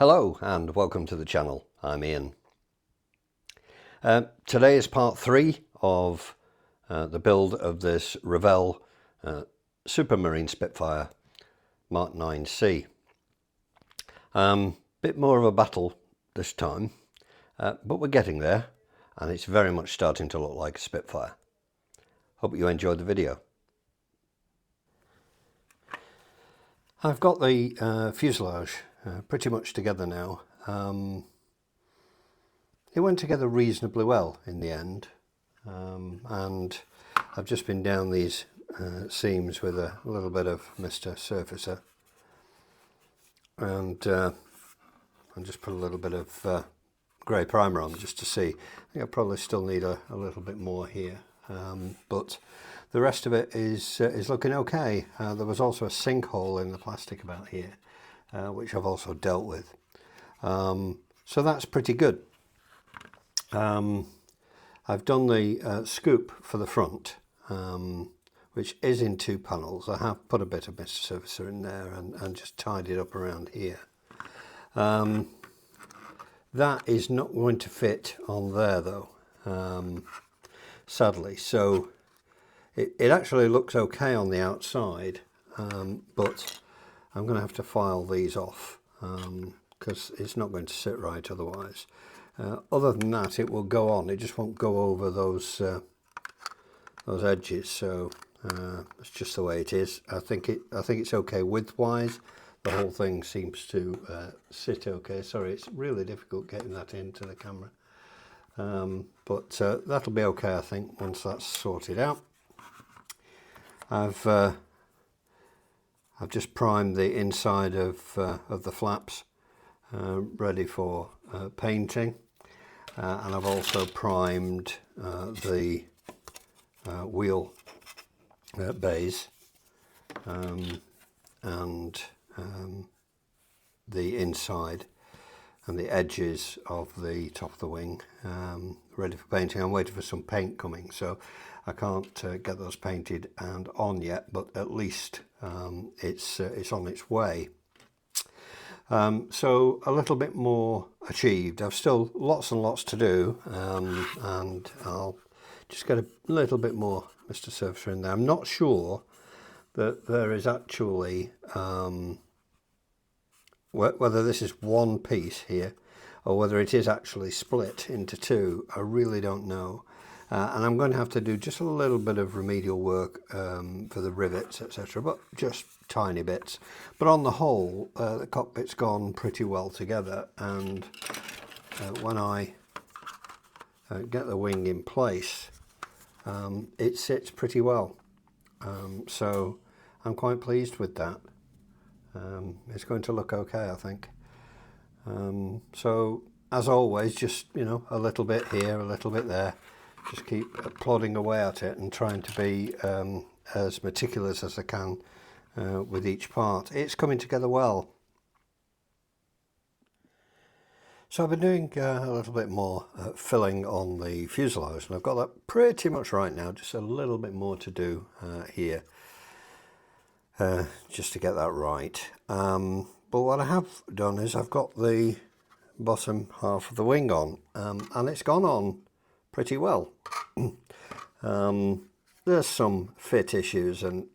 Hello and welcome to the channel. I'm Ian. Today is part 3 of the build of this Revell Supermarine Spitfire Mark 9C. Bit more of a battle this time, but we're getting there and it's very much starting to look like a Spitfire. Hope you enjoyed the video. I've got the fuselage pretty much together now. It went together reasonably well in the end, and I've just been down these seams with a little bit of Mr. Surfacer, and I just put a little bit of grey primer on just to see. I think I probably still need a little bit more here, but the rest of it is looking okay. There was also a sinkhole in the plastic about here, which I've also dealt with. So that's pretty good. I've done the scoop for the front, which is in 2 panels. I have put a bit of Mr. Surfacer in there and just tied it up around here. That is not going to fit on there though, sadly. So it actually looks okay on the outside, but I'm going to have to file these off because it's not going to sit right otherwise. Other than that, it will go on. It just won't go over those edges. So it's just the way it is. I think it's okay width-wise. The whole thing seems to sit okay. Sorry, it's really difficult getting that into the camera, but that'll be okay, I think, once that's sorted out. I've just primed the inside of the flaps, ready for painting, and I've also primed the wheel bays and the inside and the edges of the top of the wing, ready for painting. I'm waiting for some paint coming, so I can't get those painted and on yet, but at least it's on its way. So a little bit more achieved. I've still lots and lots to do, and I'll just get a little bit more Mr. Surfacer in there. I'm not sure that there is actually whether this is one piece here or whether it is actually split into 2. I really don't know. And I'm going to have to do just a little bit of remedial work for the rivets, etc., but just tiny bits. But on the whole, the cockpit's gone pretty well together, and when I get the wing in place, it sits pretty well. So I'm quite pleased with that. It's going to look okay, I think. So as always, just, you know, a little bit here, a little bit there. Just keep plodding away at it and trying to be as meticulous as I can with each part. It's coming together well. So I've been doing a little bit more filling on the fuselage, and I've got that pretty much right now. Just a little bit more to do here, just to get that right. But what I have done is I've got the bottom half of the wing on, and it's gone on pretty well. There's some fit issues, and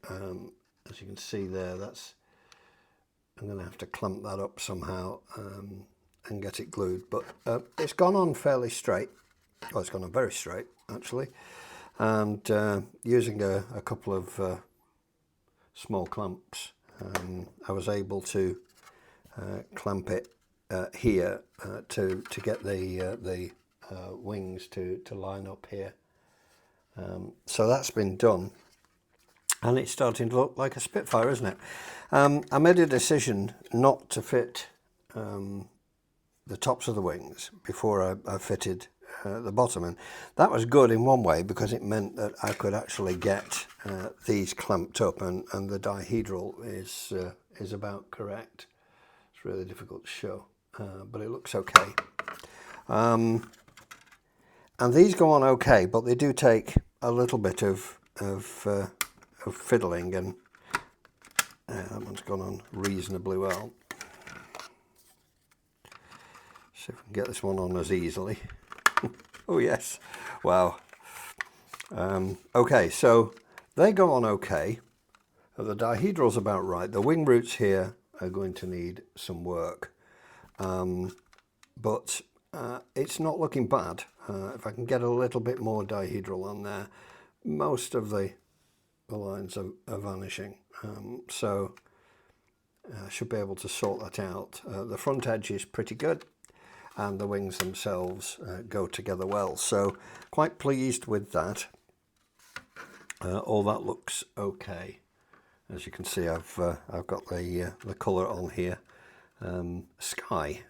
as you can see there, I'm going to have to clamp that up somehow and get it glued, but it's gone on fairly straight. Well, it's gone on very straight actually, and using a couple of small clamps, I was able to clamp it here to get the wings to line up here. So that's been done, and it's starting to look like a Spitfire, isn't it? I made a decision not to fit the tops of the wings before I fitted the bottom, and that was good in one way because it meant that I could actually get these clamped up, and the dihedral is about correct. It's really difficult to show, but it looks okay. And these go on okay, but they do take a little bit of fiddling, and that one's gone on reasonably well. See if we can get this one on as easily. Oh yes, wow. Okay, so they go on okay. The dihedral's about right. The wing roots here are going to need some work, but it's not looking bad. If I can get a little bit more dihedral on there, most of the lines are vanishing. So I should be able to sort that out. The front edge is pretty good, and the wings themselves go together well. So quite pleased with that. All that looks okay. As you can see, I've got the colour on here. Sky.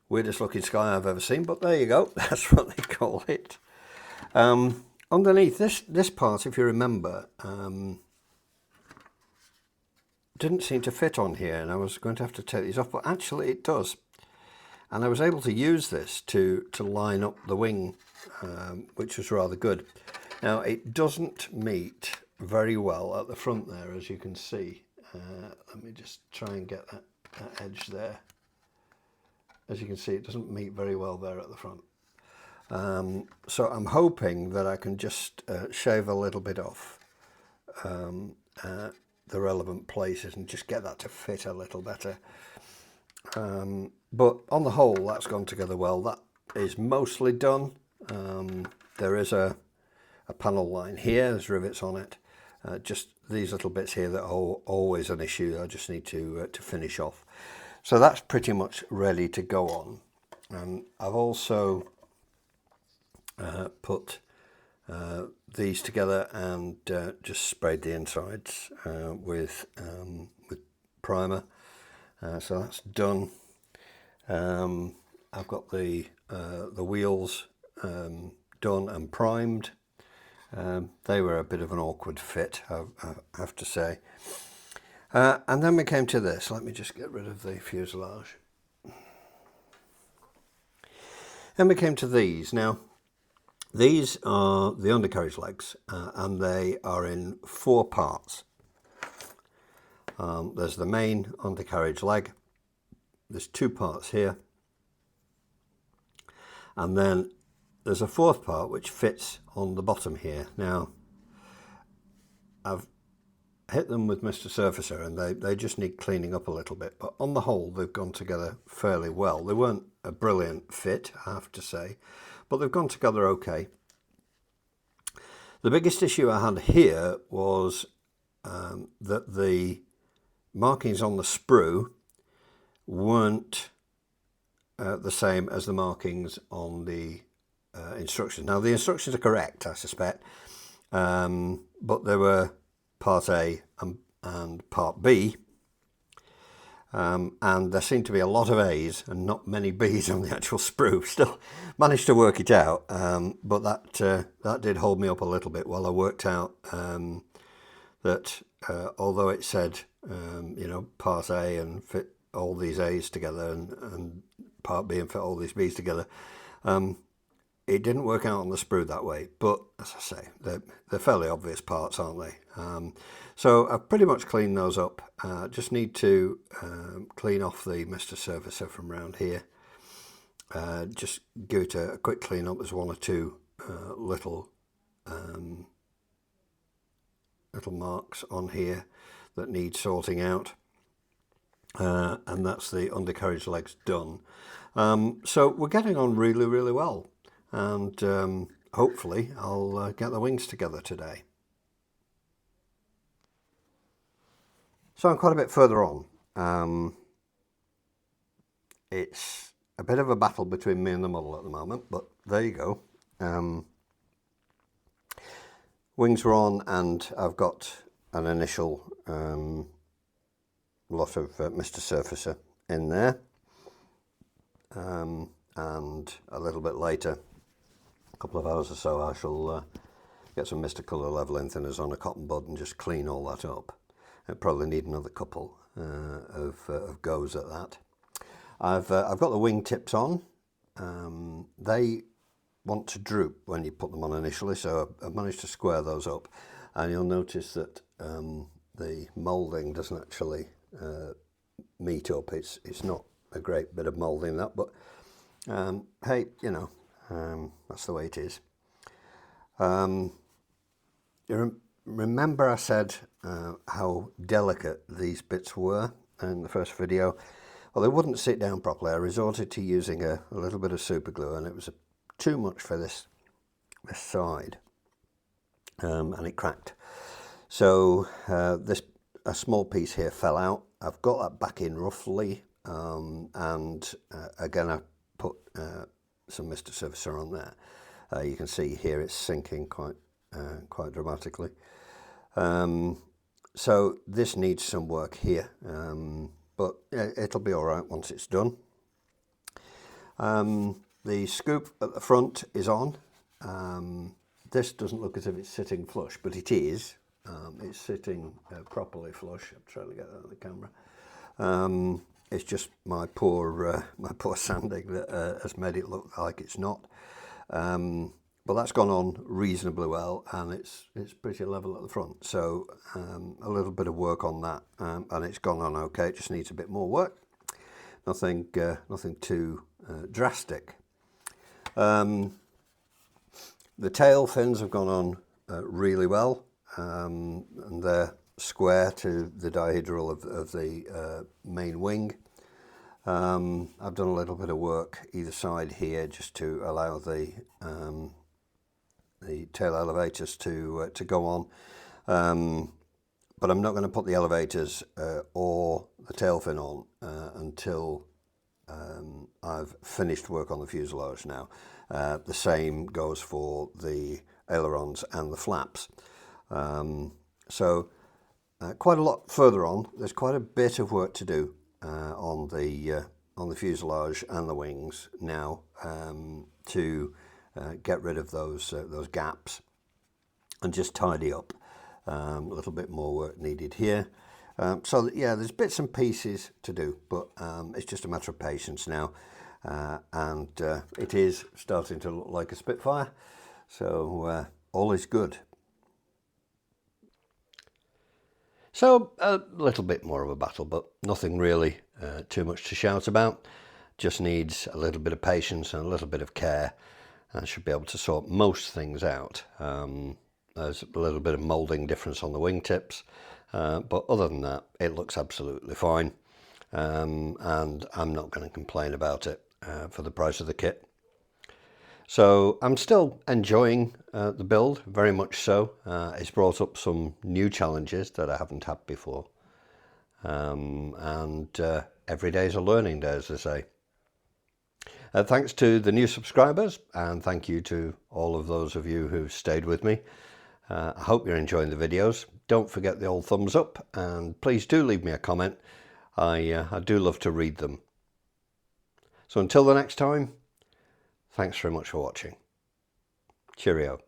Weirdest looking sky I've ever seen, but there you go. That's what they call it. Underneath this part, if you remember, didn't seem to fit on here, and I was going to have to take these off, but actually it does. And I was able to use this to line up the wing, which was rather good. Now it doesn't meet very well at the front there, as you can see. Let me just try and get that edge there. As you can see, it doesn't meet very well there at the front. So I'm hoping that I can just shave a little bit off the relevant places and just get that to fit a little better. But on the whole, that's gone together well. That is mostly done. There is a panel line here, there's rivets on it. Just these little bits here that are always an issue. I just need to finish off. So that's pretty much ready to go on. I've also put these together and just sprayed the insides with primer. So that's done. I've got the wheels done and primed. They were a bit of an awkward fit, I have to say. And then we came to this. Let me just get rid of the fuselage. Then we came to these. Now, these are the undercarriage legs, and they are in 4 parts. There's the main undercarriage leg. There's 2 parts here. And then there's a 4th part which fits on the bottom here. Now, I've hit them with Mr. Surfacer and they just need cleaning up a little bit, but on the whole they've gone together fairly well. They weren't a brilliant fit, I have to say, but they've gone together okay. The biggest issue I had here was that the markings on the sprue weren't the same as the markings on the instructions. Now the instructions are correct, I suspect, but there were part A and part B, and there seemed to be a lot of A's and not many B's on the actual sprue. Still managed to work it out, but that did hold me up a little bit while I worked out that although it said you know, part A and fit all these A's together and part B and fit all these B's together, it didn't work out on the sprue that way. But as I say, they're fairly obvious parts, aren't they? So I've pretty much cleaned those up. Just need to clean off the Mr. Surfacer from around here. Just give it a quick clean up. There's 1 or 2 little marks on here that need sorting out. And that's the undercarriage legs done. So we're getting on really, really well. And hopefully I'll get the wings together today. So I'm quite a bit further on. It's a bit of a battle between me and the model at the moment, but there you go. Wings are on, and I've got an initial lot of Mr. Surfacer in there. And a little bit later, a couple of hours or so, I shall get some Mr. Colour leveling thinners on a cotton bud and just clean all that up. I probably need another couple of goes at that. I've got the wing tips on. They want to droop when you put them on initially, so I've managed to square those up, and you'll notice that the moulding doesn't actually meet up. It's not a great bit of moulding that, but hey, you know, that's the way it is. Remember I said how delicate these bits were in the first video? Well, they wouldn't sit down properly. I resorted to using a little bit of super glue, and it was too much for this side, and it cracked. So a small piece here fell out. I've got that back in roughly, and again I put some Mr. Surfacer on there. You can see here it's sinking quite dramatically. So this needs some work here, but it'll be all right once it's done. The scoop at the front is on. This doesn't look as if it's sitting flush, but it is. It's sitting properly flush. I'm trying to get that on the camera. It's just my poor sanding that has made it look like it's not. But that's gone on reasonably well, and it's pretty level at the front. So a little bit of work on that, and it's gone on okay. It just needs a bit more work. Nothing too drastic. The tail fins have gone on really well, and they're square to the dihedral of the main wing. I've done a little bit of work either side here just to allow the tail elevators to go on, but I'm not going to put the elevators or the tail fin on until I've finished work on the fuselage now. The same goes for the ailerons and the flaps. So quite a lot further on. There's quite a bit of work to do on the fuselage and the wings now, to get rid of those gaps and just tidy up. A little bit more work needed here. So yeah, there's bits and pieces to do, but it's just a matter of patience now, and it is starting to look like a Spitfire, so all is good. So a little bit more of a battle, but nothing really too much to shout about. Just needs a little bit of patience and a little bit of care. I should be able to sort most things out. There's a little bit of moulding difference on the wingtips, but other than that, it looks absolutely fine, and I'm not going to complain about it for the price of the kit. So I'm still enjoying the build, very much so. It's brought up some new challenges that I haven't had before, and every day is a learning day, as they say. Thanks to the new subscribers, and thank you to all of those of you who've stayed with me. I hope you're enjoying the videos. Don't forget the old thumbs up, and please do leave me a comment. I do love to read them. So until the next time, thanks very much for watching. Cheerio.